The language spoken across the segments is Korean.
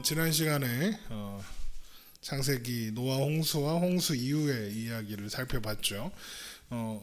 지난 시간에 창세기 노아 홍수와 홍수 이후의 이야기를 살펴봤죠.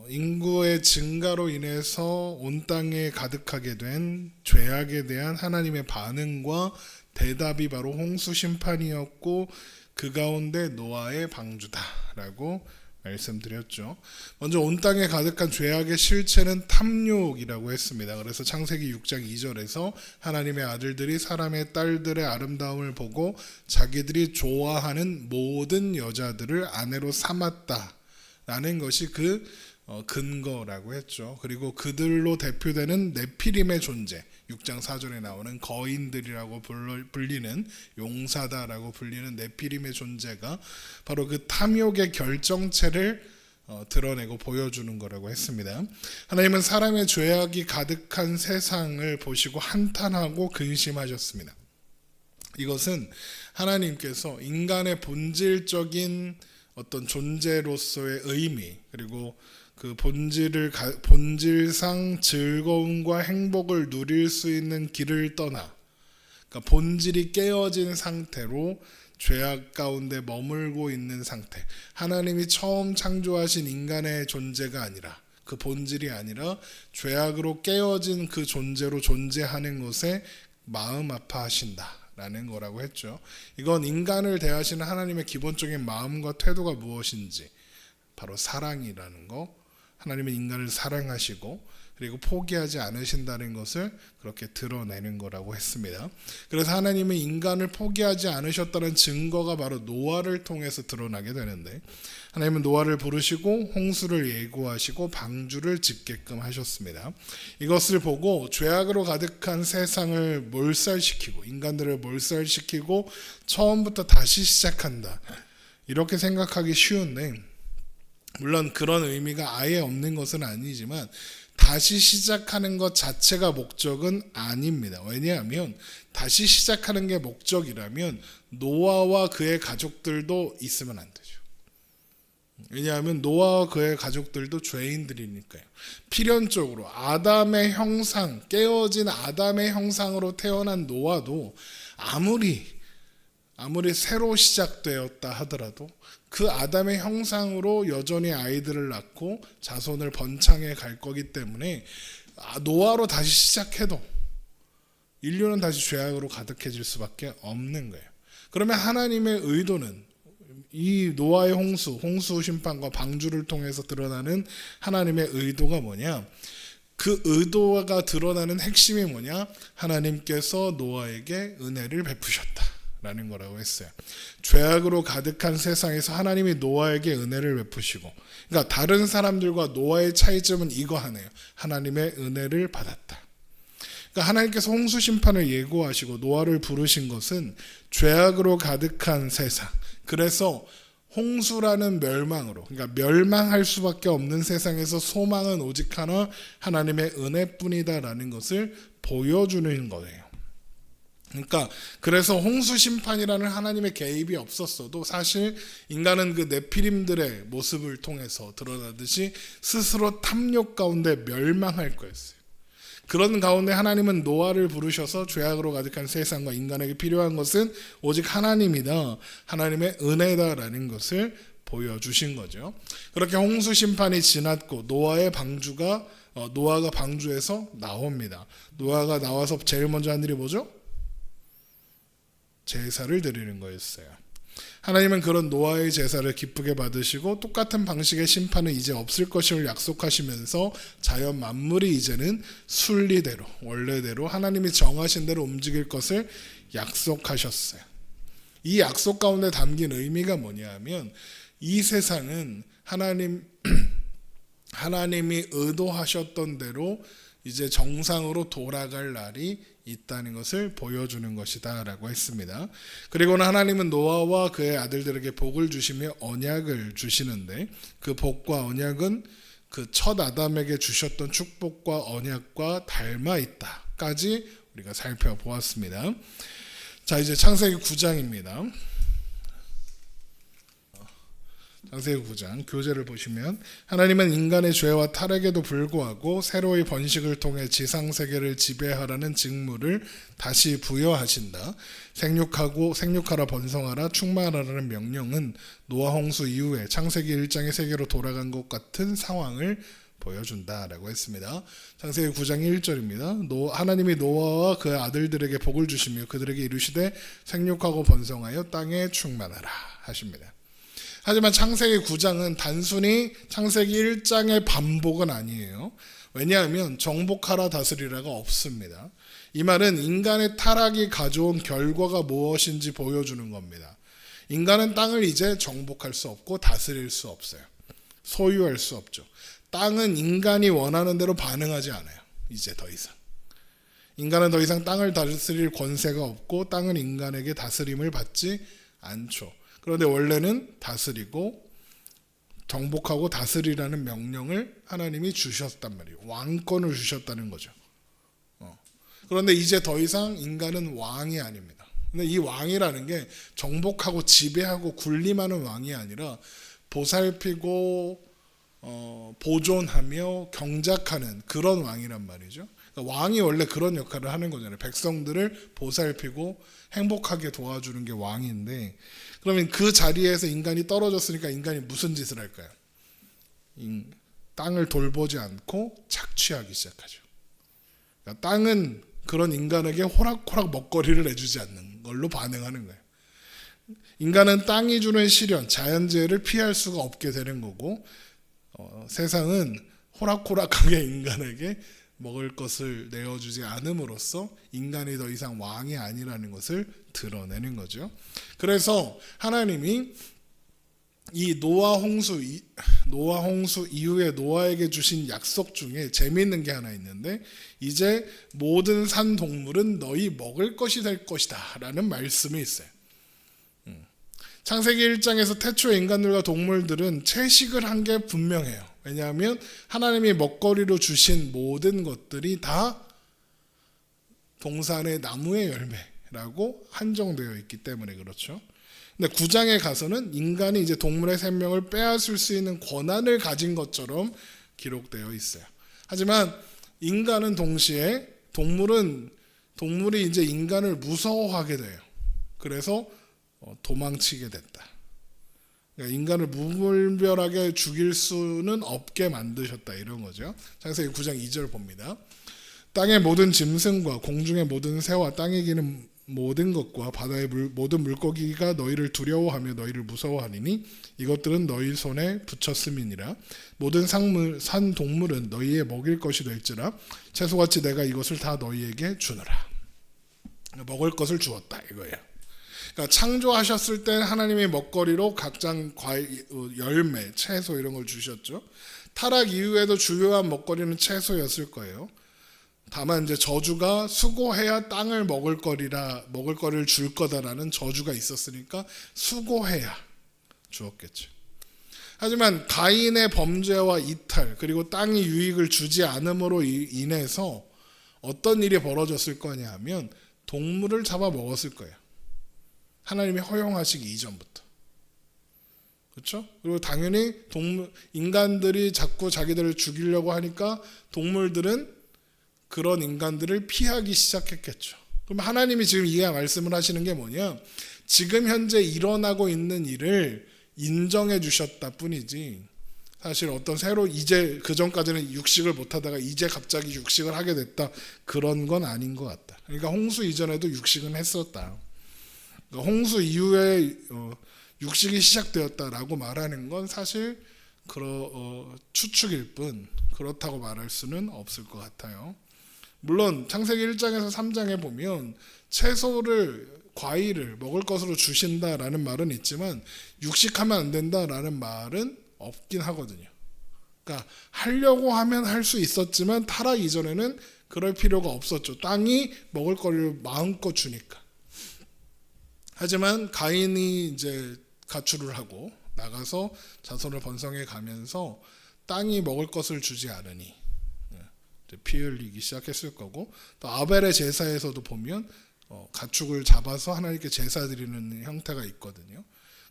인구의 증가로 인해서 온 땅에 가득하게 된 죄악에 대한 하나님의 반응과 대답이 바로 홍수 심판이었고, 그 가운데 노아의 방주다라고 말씀드렸죠. 먼저 온 땅에 가득한 죄악의 실체는 탐욕이라고 했습니다. 그래서 창세기 6장 2절에서 하나님의 아들들이 사람의 딸들의 아름다움을 보고 자기들이 좋아하는 모든 여자들을 아내로 삼았다라는 것이 그 근거라고 했죠. 그리고 그들로 대표되는 네피림의 존재, 6장 4절에 나오는 거인들이라고 불리는, 용사다라고 불리는 네피림의 존재가 바로 그 탐욕의 결정체를 드러내고 보여주는 거라고 했습니다. 하나님은 사람의 죄악이 가득한 세상을 보시고 한탄하고 근심하셨습니다. 이것은 하나님께서 인간의 본질적인 어떤 존재로서의 의미, 그리고 그 본질상 즐거움과 행복을 누릴 수 있는 길을 떠나, 그러니까 본질이 깨어진 상태로 죄악 가운데 머물고 있는 상태, 하나님이 처음 창조하신 인간의 존재가 아니라, 그 본질이 아니라 죄악으로 깨어진 그 존재로 존재하는 것에 마음 아파하신다라는 거라고 했죠. 이건 인간을 대하시는 하나님의 기본적인 마음과 태도가 무엇인지, 바로 사랑이라는 거, 하나님은 인간을 사랑하시고 그리고 포기하지 않으신다는 것을 그렇게 드러내는 거라고 했습니다. 그래서 하나님은 인간을 포기하지 않으셨다는 증거가 바로 노아를 통해서 드러나게 되는데, 하나님은 노아를 부르시고 홍수를 예고하시고 방주를 짓게끔 하셨습니다. 이것을 보고 죄악으로 가득한 세상을 몰살시키고, 인간들을 몰살시키고 처음부터 다시 시작한다, 이렇게 생각하기 쉬운데, 물론 그런 의미가 아예 없는 것은 아니지만 다시 시작하는 것 자체가 목적은 아닙니다. 왜냐하면 다시 시작하는 게 목적이라면 노아와 그의 가족들도 있으면 안 되죠. 왜냐하면 노아와 그의 가족들도 죄인들이니까요. 필연적으로 아담의 형상, 깨어진 아담의 형상으로 태어난 노아도 아무리 새로 시작되었다 하더라도 그 아담의 형상으로 여전히 아이들을 낳고 자손을 번창해 갈 거기 때문에 노아로 다시 시작해도 인류는 다시 죄악으로 가득해질 수밖에 없는 거예요. 그러면 하나님의 의도는, 이 노아의 홍수 심판과 방주를 통해서 드러나는 하나님의 의도가 뭐냐? 그 의도가 드러나는 핵심이 뭐냐? 하나님께서 노아에게 은혜를 베푸셨다 라는 거라고 했어요. 죄악으로 가득한 세상에서 하나님이 노아에게 은혜를 베푸시고, 그러니까 다른 사람들과 노아의 차이점은 이거 하네요. 하나님의 은혜를 받았다. 그러니까 하나님께서 홍수 심판을 예고하시고 노아를 부르신 것은 죄악으로 가득한 세상, 그래서 홍수라는 멸망으로, 그러니까 멸망할 수밖에 없는 세상에서 소망은 오직 하나, 하나님의 은혜뿐이다라는 것을 보여주는 거예요. 그러니까 그래서 홍수 심판이라는 하나님의 개입이 없었어도 사실 인간은 그 네피림들의 모습을 통해서 드러나듯이 스스로 탐욕 가운데 멸망할 거였어요. 그런 가운데 하나님은 노아를 부르셔서 죄악으로 가득한 세상과 인간에게 필요한 것은 오직 하나님이다, 하나님의 은혜다라는 것을 보여주신 거죠. 그렇게 홍수 심판이 지났고 노아가 방주에서 나옵니다. 노아가 나와서 제일 먼저 한 일이 뭐죠? 제사를 드리는 거였어요. 하나님은 그런 노아의 제사를 기쁘게 받으시고 똑같은 방식의 심판은 이제 없을 것을 약속하시면서 자연 만물이 이제는 순리대로, 원래대로 하나님이 정하신 대로 움직일 것을 약속하셨어요. 이 약속 가운데 담긴 의미가 뭐냐 하면, 이 세상은 하나님이 의도하셨던 대로 이제 정상으로 돌아갈 날이 있다는 것을 보여주는 것이다 라고 했습니다. 그리고는 하나님은 노아와 그의 아들들에게 복을 주시며 언약을 주시는데, 그 복과 언약은 그 첫 아담에게 주셨던 축복과 언약과 닮아 있다까지 우리가 살펴보았습니다. 자, 이제 창세기 9장입니다. 창세기 9장 교재를 보시면 하나님은 인간의 죄와 타락에도 불구하고 새로의 번식을 통해 지상 세계를 지배하라는 직무를 다시 부여하신다. 생육하라 번성하라 충만하라는 명령은 노아 홍수 이후에 창세기 1장의 세계로 돌아간 것 같은 상황을 보여준다라고 했습니다. 창세기 9장 1절입니다. 하나님이 노아와 그 아들들에게 복을 주시며 그들에게 이르시되 생육하고 번성하여 땅에 충만하라 하십니다. 하지만 창세기 9장은 단순히 창세기 1장의 반복은 아니에요. 왜냐하면 정복하라 다스리라가 없습니다. 이 말은 인간의 타락이 가져온 결과가 무엇인지 보여주는 겁니다. 인간은 땅을 이제 정복할 수 없고 다스릴 수 없어요. 소유할 수 없죠. 땅은 인간이 원하는 대로 반응하지 않아요. 이제 더 이상. 인간은 더 이상 땅을 다스릴 권세가 없고 땅은 인간에게 다스림을 받지 않죠. 그런데 원래는 다스리고 정복하고 다스리라는 명령을 하나님이 주셨단 말이에요. 왕권을 주셨다는 거죠. 그런데 이제 더 이상 인간은 왕이 아닙니다. 근데 이 왕이라는 게 정복하고 지배하고 군림하는 왕이 아니라 보살피고 보존하며 경작하는 그런 왕이란 말이죠. 그러니까 왕이 원래 그런 역할을 하는 거잖아요. 백성들을 보살피고 행복하게 도와주는 게 왕인데, 그러면 그 자리에서 인간이 떨어졌으니까 인간이 무슨 짓을 할까요? 땅을 돌보지 않고 착취하기 시작하죠. 그러니까 땅은 그런 인간에게 호락호락 먹거리를 내주지 않는 걸로 반응하는 거예요. 인간은 땅이 주는 시련, 자연재해를 피할 수가 없게 되는 거고, 세상은 호락호락하게 인간에게 먹을 것을 내어주지 않음으로써 인간이 더 이상 왕이 아니라는 것을 드러내는 거죠. 그래서 하나님이 이 노아 홍수 이후에 노아에게 주신 약속 중에 재미있는 게 하나 있는데, 이제 모든 산 동물은 너희 먹을 것이 될 것이다 라는 말씀이 있어요. 창세기 1장에서 태초의 인간들과 동물들은 채식을 한 게 분명해요. 왜냐하면 하나님이 먹거리로 주신 모든 것들이 다 동산의 나무의 열매라고 한정되어 있기 때문에 그렇죠. 근데 9장에 가서는 인간이 이제 동물의 생명을 빼앗을 수 있는 권한을 가진 것처럼 기록되어 있어요. 하지만 인간은 동시에 동물이 이제 인간을 무서워하게 돼요. 그래서 도망치게 됐다. 그러니까 인간을 무분별하게 죽일 수는 없게 만드셨다 이런 거죠. 창세기 9장 2절 봅니다. 땅의 모든 짐승과 공중의 모든 새와 땅에 기는 모든 것과 바다의 모든 물고기가 너희를 두려워하며 너희를 무서워하리니 이것들은 너희 손에 붙였음이니라. 모든 산 동물은 너희의 먹일 것이 될지라. 채소같이 내가 이것을 다 너희에게 주노라. 먹을 것을 주었다 이거예요. 그러니까 창조하셨을 때 하나님의 먹거리로 각장 열매, 채소 이런 걸 주셨죠. 타락 이후에도 주요한 먹거리는 채소였을 거예요. 다만 이제 저주가 수고해야 땅을 먹을 거리를 줄 거다라는 저주가 있었으니까 수고해야 주었겠죠. 하지만 가인의 범죄와 이탈 그리고 땅이 유익을 주지 않음으로 인해서 어떤 일이 벌어졌을 거냐 하면 동물을 잡아 먹었을 거예요. 하나님이 허용하시기 이전부터. 그렇죠? 그리고 당연히 인간들이 자꾸 자기들을 죽이려고 하니까 동물들은 그런 인간들을 피하기 시작했겠죠. 그럼 하나님이 지금 이 말씀을 하시는 게 뭐냐? 지금 현재 일어나고 있는 일을 인정해 주셨다 뿐이지 사실 어떤 이제 그 전까지는 육식을 못 하다가 이제 갑자기 육식을 하게 됐다 그런 건 아닌 것 같다. 그러니까 홍수 이전에도 육식은 했었다. 그러니까 홍수 이후에 육식이 시작되었다라고 말하는 건 사실 추측일 뿐 그렇다고 말할 수는 없을 것 같아요. 물론 창세기 1장에서 3장에 보면 과일을 먹을 것으로 주신다라는 말은 있지만 육식하면 안 된다라는 말은 없긴 하거든요. 그러니까 하려고 하면 할 수 있었지만 타락 이전에는 그럴 필요가 없었죠. 땅이 먹을 거리를 마음껏 주니까. 하지만 가인이 이제 가출을 하고 나가서 자손을 번성해 가면서 땅이 먹을 것을 주지 않으니 피 흘리기 시작했을 거고, 또 아벨의 제사에서도 보면 가축을 잡아서 하나님께 제사 드리는 형태가 있거든요.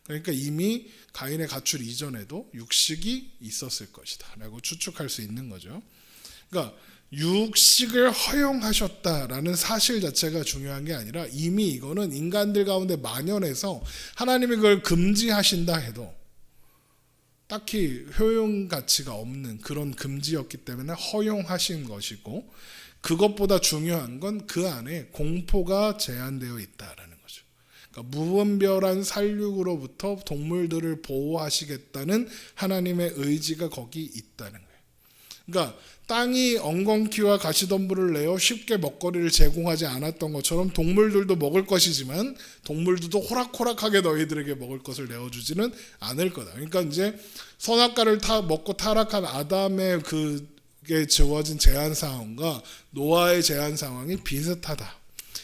그러니까 이미 가인의 가출 이전에도 육식이 있었을 것이다 라고 추측할 수 있는 거죠. 그러니까 육식을 허용하셨다라는 사실 자체가 중요한 게 아니라 이미 이거는 인간들 가운데 만연해서 하나님이 그걸 금지하신다 해도 딱히 효용 가치가 없는 그런 금지였기 때문에 허용하신 것이고, 그것보다 중요한 건 그 안에 공포가 제한되어 있다라는 거죠. 그러니까 무분별한 살육으로부터 동물들을 보호하시겠다는 하나님의 의지가 거기 있다는 거예요. 그러니까 땅이 엉겅퀴와 가시덤불을 내어 쉽게 먹거리를 제공하지 않았던 것처럼 동물들도 먹을 것이지만 동물들도 호락호락하게 너희들에게 먹을 것을 내어주지는 않을 거다. 그러니까 이제 선악과를 먹고 타락한 아담의 그게 주어진 제한 상황과 노아의 제한 상황이 비슷하다.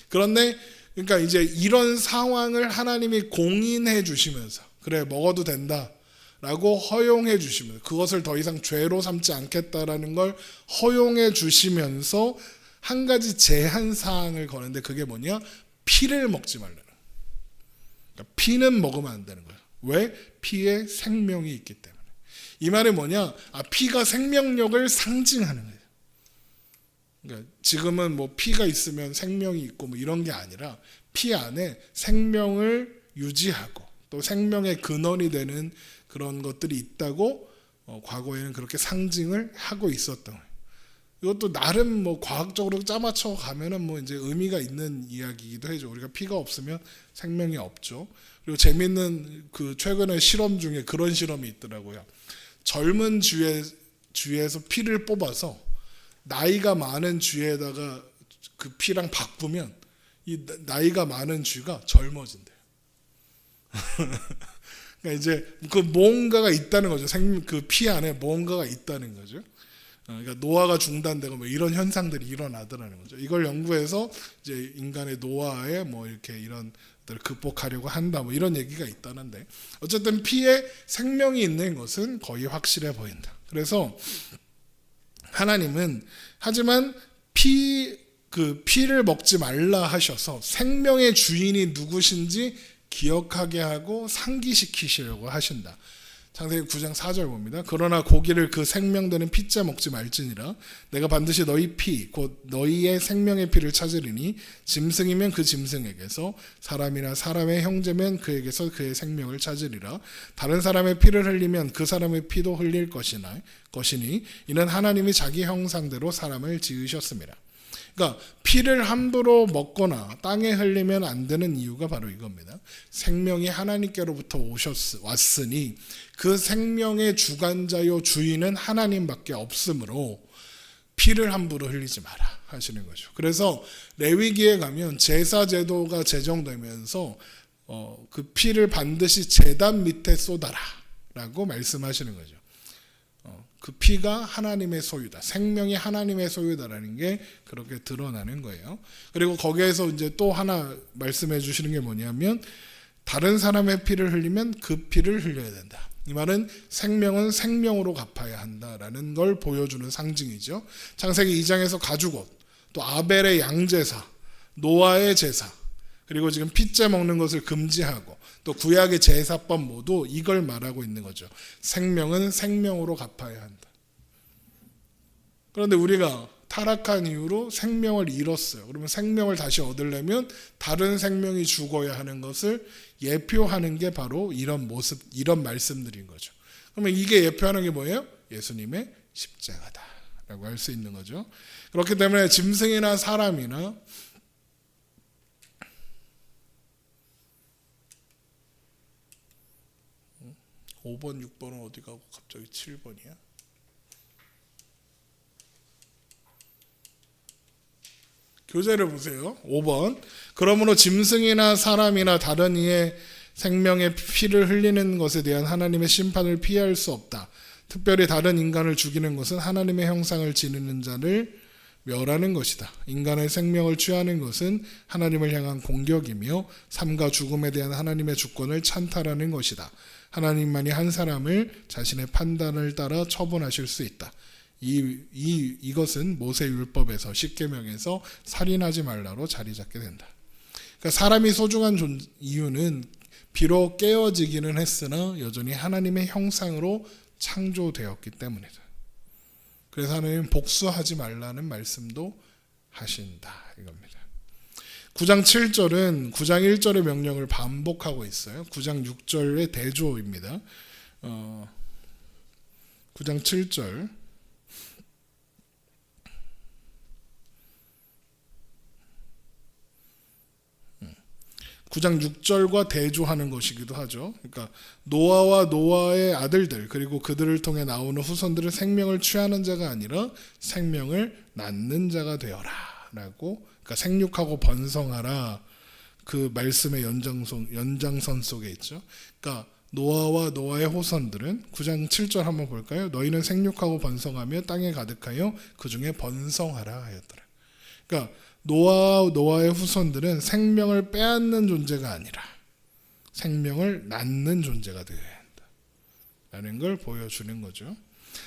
그런데 그러니까 이제 이런 상황을 하나님이 공인해 주시면서 그래 먹어도 된다 라고 허용해 주시면, 그것을 더 이상 죄로 삼지 않겠다라는 걸 허용해 주시면서 한 가지 제한 사항을 거는데, 그게 뭐냐? 피를 먹지 말라는 거예요. 그러니까 피는 먹으면 안 되는 거예요. 왜? 피에 생명이 있기 때문에. 이 말이 뭐냐? 피가 생명력을 상징하는 거예요. 그러니까 지금은 뭐 피가 있으면 생명이 있고 뭐 이런 게 아니라 피 안에 생명을 유지하고 또 생명의 근원이 되는 그런 것들이 있다고 과거에는 그렇게 상징을 하고 있었던 거예요. 이것도 나름 뭐 과학적으로 짜맞춰 가면은 뭐 이제 의미가 있는 이야기이기도 해죠. 우리가 피가 없으면 생명이 없죠. 그리고 재밌는 그 최근에 실험 중에 그런 실험이 있더라고요. 젊은 쥐에서 피를 뽑아서 나이가 많은 쥐에다가 그 피랑 바꾸면 이 나이가 많은 쥐가 젊어진대요. 그러니까 이제 그 뭔가가 있다는 거죠. 그 피 안에 뭔가가 있다는 거죠. 그러니까 노화가 중단되고 뭐 이런 현상들이 일어나더라는 거죠. 이걸 연구해서 이제 인간의 노화에 뭐 이렇게 이런 것들을 극복하려고 한다 뭐 이런 얘기가 있다는데, 어쨌든 피에 생명이 있는 것은 거의 확실해 보인다. 그래서 하나님은 하지만 피를 먹지 말라 하셔서 생명의 주인이 누구신지 기억하게 하고 상기시키시려고 하신다. 창세기 9장 4절 봅니다. 그러나 고기를 그 생명되는 피째 먹지 말지니라. 내가 반드시 너희 피 곧 너희의 생명의 피를 찾으리니 짐승이면 그 짐승에게서, 사람이나 사람의 형제면 그에게서 그의 생명을 찾으리라. 다른 사람의 피를 흘리면 그 사람의 피도 흘릴 것이니 이는 하나님이 자기 형상대로 사람을 지으셨습니다. 그러니까 피를 함부로 먹거나 땅에 흘리면 안 되는 이유가 바로 이겁니다. 생명이 하나님께로부터 왔으니 그 생명의 주관자요 주인은 하나님밖에 없으므로 피를 함부로 흘리지 마라 하시는 거죠. 그래서 레위기에 가면 제사 제도가 제정되면서 그 피를 반드시 제단 밑에 쏟아라 라고 말씀하시는 거죠. 그 피가 하나님의 소유다. 생명이 하나님의 소유다라는 게 그렇게 드러나는 거예요. 그리고 거기에서 이제 또 하나 말씀해 주시는 게 뭐냐면, 다른 사람의 피를 흘리면 그 피를 흘려야 된다. 이 말은 생명은 생명으로 갚아야 한다라는 걸 보여주는 상징이죠. 창세기 2장에서 가죽옷, 또 아벨의 양제사, 노아의 제사, 그리고 지금 피째 먹는 것을 금지하고 또 구약의 제사법 모두 이걸 말하고 있는 거죠. 생명은 생명으로 갚아야 한다. 그런데 우리가 타락한 이후로 생명을 잃었어요. 그러면 생명을 다시 얻으려면 다른 생명이 죽어야 하는 것을 예표하는 게 바로 이런 모습, 이런 말씀들인 거죠. 그러면 이게 예표하는 게 뭐예요? 예수님의 십자가다라고 할 수 있는 거죠. 그렇기 때문에 짐승이나 사람이나 5번, 6번은 어디 가고 갑자기 7번이야? 교재를 보세요. 5번. 그러므로 짐승이나 사람이나 다른 이의 생명의 피를 흘리는 것에 대한 하나님의 심판을 피할 수 없다. 특별히 다른 인간을 죽이는 것은 하나님의 형상을 지니는 자를 멸하는 것이다. 인간의 생명을 취하는 것은 하나님을 향한 공격이며 삶과 죽음에 대한 하나님의 주권을 찬탈하는 것이다. 하나님만이 한 사람을 자신의 판단을 따라 처분하실 수 있다. 이것은 모세 율법에서 십계명에서 살인하지 말라로 자리 잡게 된다. 그러니까 사람이 소중한 이유는 비록 깨어지기는 했으나 여전히 하나님의 형상으로 창조되었기 때문이다. 그래서 하나님은 복수하지 말라는 말씀도 하신다 이겁니다. 9장 7절은 9장 1절의 명령을 반복하고 있어요. 9장 6절의 대조입니다. 9장 7절 9장 6절과 대조하는 것이기도 하죠. 그러니까 노아와 노아의 아들들 그리고 그들을 통해 나오는 후손들은 생명을 취하는 자가 아니라 생명을 낳는 자가 되어라 라고, 그러니까 생육하고 번성하라 그 말씀의 연장선 속에 있죠. 그러니까 노아와 노아의 후손들은 9장 7절 한번 볼까요? 너희는 생육하고 번성하며 땅에 가득하여 그 중에 번성하라 하였더라. 그러니까 노아의 후손들은 생명을 빼앗는 존재가 아니라 생명을 낳는 존재가 되어야 한다 라는 걸 보여주는 거죠.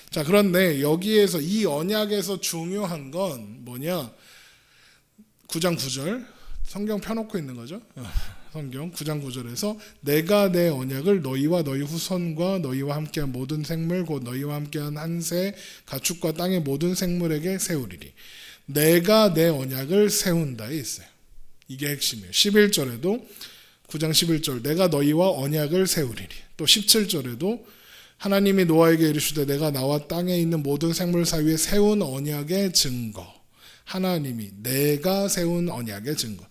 자, 그런데 여기에서 이 언약에서 중요한 건 뭐냐? 9장 9절 성경 펴놓고 있는 거죠. 성경 9장 9절에서 내가 내 언약을 너희와 너희 후손과 너희와 함께한 모든 생물 곧 너희와 함께한 한새 가축과 땅의 모든 생물에게 세우리리. 내가 내 언약을 세운다에 있어요. 이게 핵심이에요. 11절에도 9장 11절 내가 너희와 언약을 세우리리. 또 17절에도 하나님이 노아에게 이르시되 내가 나와 땅에 있는 모든 생물 사이에 세운 언약의 증거. 하나님이 내가 세운 언약의 증거.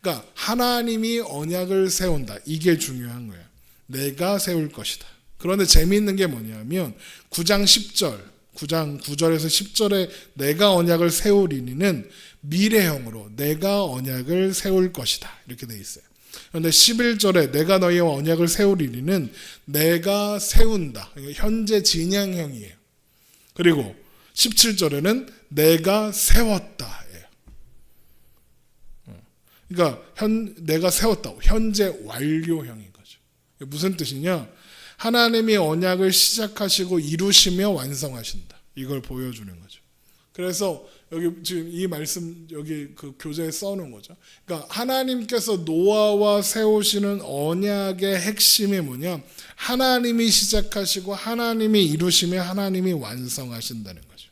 그러니까 하나님이 언약을 세운다. 이게 중요한 거예요. 내가 세울 것이다. 그런데 재미있는 게 뭐냐면 9장 10절 9장 9절에서 10절에 내가 언약을 세우리니는 미래형으로 내가 언약을 세울 것이다 이렇게 돼 있어요. 그런데 11절에 내가 너희와 언약을 세우리니는 내가 세운다, 현재 진행형이에요. 그리고 17절에는 내가 세웠다예요. 그러니까 내가 세웠다, 현재 완료형인 거죠. 무슨 뜻이냐? 하나님이 언약을 시작하시고 이루시며 완성하신다. 이걸 보여주는 거죠. 그래서 여기 지금 이 말씀 여기 그 교재에 써놓은 거죠. 그러니까 하나님께서 노아와 세우시는 언약의 핵심이 뭐냐? 하나님이 시작하시고 하나님이 이루시며 하나님이 완성하신다는 거죠.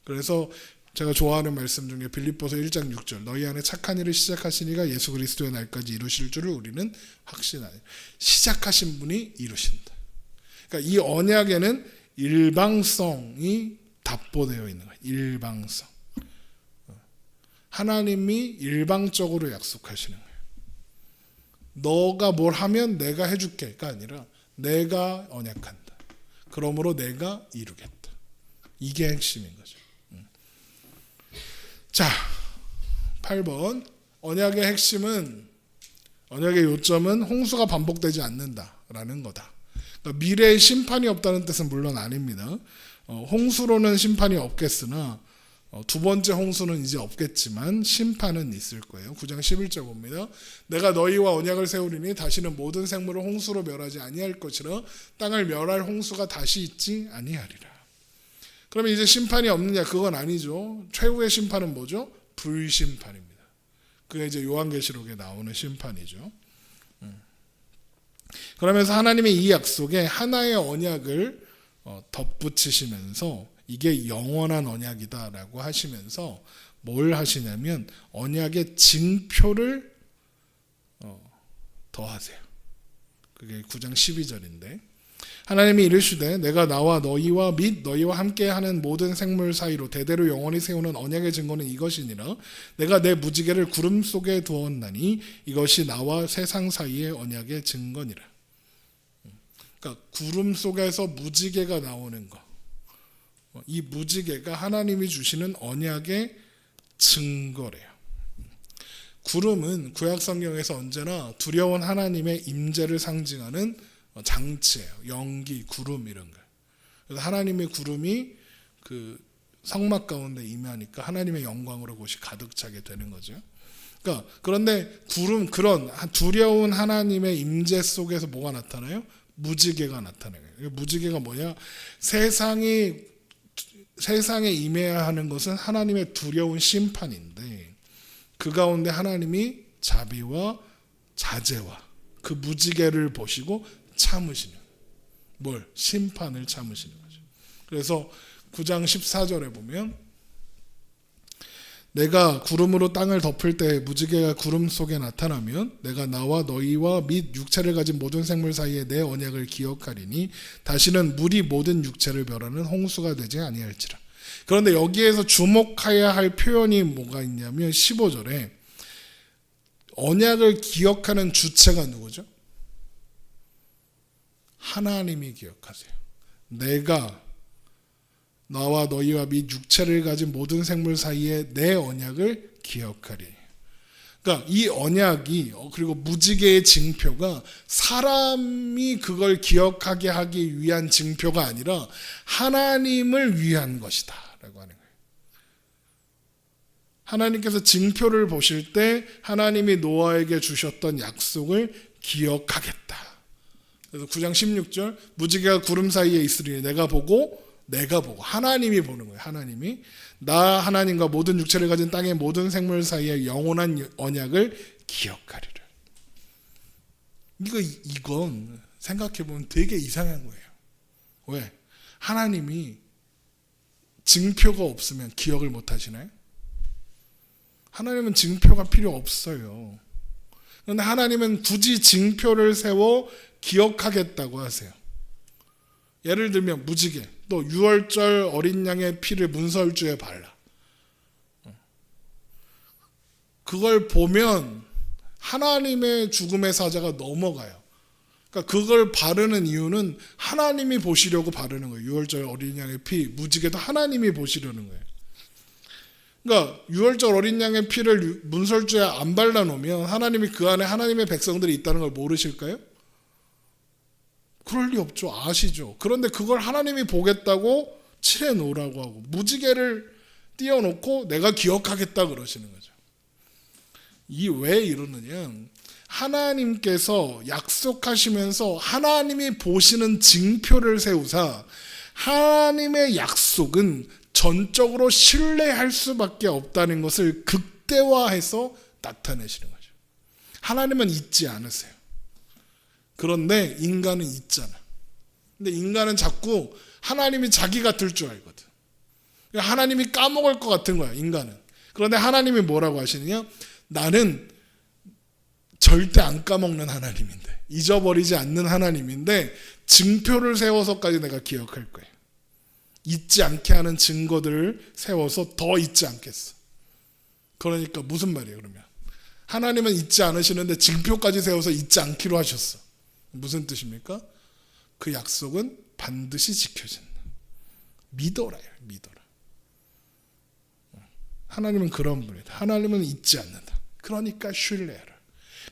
그래서 제가 좋아하는 말씀 중에 빌립보서 1장 6절 너희 안에 착한 일을 시작하시니가 예수 그리스도의 날까지 이루실 줄을 우리는 확신하니. 시작하신 분이 이루신다. 그러니까 이 언약에는 일방성이 답보되어 있는 거예요. 일방성. 하나님이 일방적으로 약속하시는 거예요. 너가 뭘 하면 내가 해줄게가 아니라 내가 언약한다. 그러므로 내가 이루겠다. 이게 핵심인 거죠. 자, 8번 언약의 핵심은, 언약의 요점은 홍수가 반복되지 않는다라는 거다. 그러니까 미래에 심판이 없다는 뜻은 물론 아닙니다. 홍수로는 심판이 없겠으나 두 번째 홍수는 이제 없겠지만 심판은 있을 거예요. 9장 11절 봅니다. 내가 너희와 언약을 세우리니 다시는 모든 생물을 홍수로 멸하지 아니할 것이라 땅을 멸할 홍수가 다시 있지 아니하리라. 그러면 이제 심판이 없느냐? 그건 아니죠. 최후의 심판은 뭐죠? 불심판입니다. 그게 이제 요한계시록에 나오는 심판이죠. 그러면서 하나님의 이 약속에 하나의 언약을 덧붙이시면서 이게 영원한 언약이다라고 하시면서 뭘 하시냐면 언약의 징표를 더하세요. 그게 9장 12절인데 하나님이 이르시되 내가 나와 너희와 및 너희와 함께하는 모든 생물 사이로 대대로 영원히 세우는 언약의 증거는 이것이니라. 내가 내 무지개를 구름 속에 두었나니 이것이 나와 세상 사이의 언약의 증거니라. 그러니까 구름 속에서 무지개가 나오는 거, 이 무지개가 하나님이 주시는 언약의 증거래요. 구름은 구약 성경에서 언제나 두려운 하나님의 임재를 상징하는 장치예요. 연기, 구름 이런 거. 그래서 하나님의 구름이 그 성막 가운데 임하니까 하나님의 영광으로 그것이 가득 차게 되는 거죠. 그러니까 그런데 구름, 그런 두려운 하나님의 임재 속에서 뭐가 나타나요? 무지개가 나타나요. 무지개가 뭐냐? 세상에 임해야 하는 것은 하나님의 두려운 심판인데 그 가운데 하나님이 자비와 자재와 그 무지개를 보시고 참으시는, 뭘? 심판을 참으시는 거죠. 그래서 9장 14절에 보면 내가 구름으로 땅을 덮을 때 무지개가 구름 속에 나타나면 내가 나와 너희와 및 육체를 가진 모든 생물 사이에 내 언약을 기억하리니 다시는 물이 모든 육체를 멸하는 홍수가 되지 아니할지라. 그런데 여기에서 주목해야 할 표현이 뭐가 있냐면 15절에 언약을 기억하는 주체가 누구죠? 하나님이 기억하세요. 내가 나와 너희와 및 육체를 가진 모든 생물 사이에 내 언약을 기억하리. 그러니까 이 언약이 그리고 무지개의 징표가 사람이 그걸 기억하게 하기 위한 징표가 아니라 하나님을 위한 것이다 라고 하는 거예요. 하나님께서 징표를 보실 때 하나님이 노아에게 주셨던 약속을 기억하겠다. 그래서 9장 16절 무지개가 구름 사이에 있으리니 내가 보고 하나님이 보는 거예요. 하나님이 나 하나님과 모든 육체를 가진 땅의 모든 생물 사이에 영원한 언약을 기억하리라. 이건 생각해보면 되게 이상한 거예요. 왜? 하나님이 징표가 없으면 기억을 못 하시나요? 하나님은 징표가 필요 없어요. 그런데 하나님은 굳이 징표를 세워 기억하겠다고 하세요. 예를 들면 무지개, 또 유월절 어린 양의 피를 문설주에 발라. 그걸 보면 하나님의 죽음의 사자가 넘어가요. 그러니까 그걸 바르는 이유는 하나님이 보시려고 바르는 거예요. 유월절 어린 양의 피, 무지개도 하나님이 보시려는 거예요. 그러니까 유월절 어린 양의 피를 문설주에 안 발라놓으면 하나님이 그 안에 하나님의 백성들이 있다는 걸 모르실까요? 그럴 리 없죠. 아시죠. 그런데 그걸 하나님이 보겠다고 칠해 놓으라고 하고 무지개를 띄워놓고 내가 기억하겠다 그러시는 거죠. 이 왜 이러느냐, 하나님께서 약속하시면서 하나님이 보시는 징표를 세우사 하나님의 약속은 전적으로 신뢰할 수밖에 없다는 것을 극대화해서 나타내시는 거죠. 하나님은 잊지 않으세요. 그런데 인간은 잊잖아. 근데 인간은 자꾸 하나님이 자기 같을 줄 알거든. 하나님이 까먹을 것 같은 거야, 인간은. 그런데 하나님이 뭐라고 하시느냐? 나는 절대 안 까먹는 하나님인데, 잊어버리지 않는 하나님인데 징표를 세워서까지 내가 기억할 거야. 잊지 않게 하는 증거들을 세워서 더 잊지 않겠어. 그러니까 무슨 말이에요, 그러면? 하나님은 잊지 않으시는데 징표까지 세워서 잊지 않기로 하셨어. 무슨 뜻입니까? 그 약속은 반드시 지켜진다. 믿어라요, 믿어라. 하나님은 그런 분이다. 하나님은 잊지 않는다. 그러니까 신뢰해라.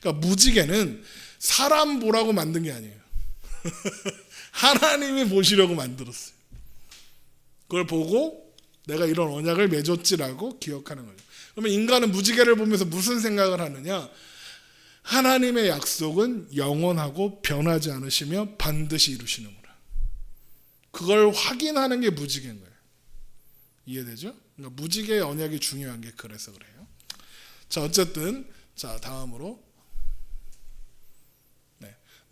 그러니까 무지개는 사람 보라고 만든 게 아니에요. 하나님이 보시려고 만들었어요. 그걸 보고 내가 이런 언약을 맺었지라고 기억하는 거죠. 그러면 인간은 무지개를 보면서 무슨 생각을 하느냐? 하나님의 약속은 영원하고 변하지 않으시며 반드시 이루시는구나. 그걸 확인하는 게 무지개인 거예요. 이해되죠? 그러니까 무지개의 언약이 중요한 게 그래서 그래요. 자, 어쨌든 다음으로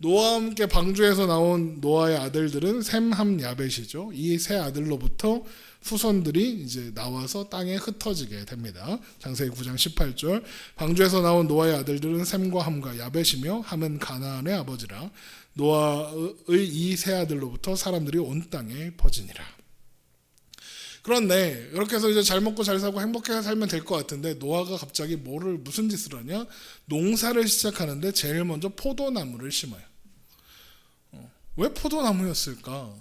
노아와 함께 방주에서 나온 노아의 아들들은 셈, 함, 야벳이죠. 이 세 아들로부터 후손들이 이제 나와서 땅에 흩어지게 됩니다. 창세기 9장 18절. 방주에서 나온 노아의 아들들은 셈과 함과 야벳이며 함은 가나안의 아버지라. 노아의 이 세 아들로부터 사람들이 온 땅에 퍼지니라. 그런데 이렇게 해서 이제 잘 먹고 잘 살고 행복하게 살면 될 것 같은데 노아가 갑자기 무슨 짓을 하냐? 농사를 시작하는데 제일 먼저 포도나무를 심어요. 왜 포도나무였을까?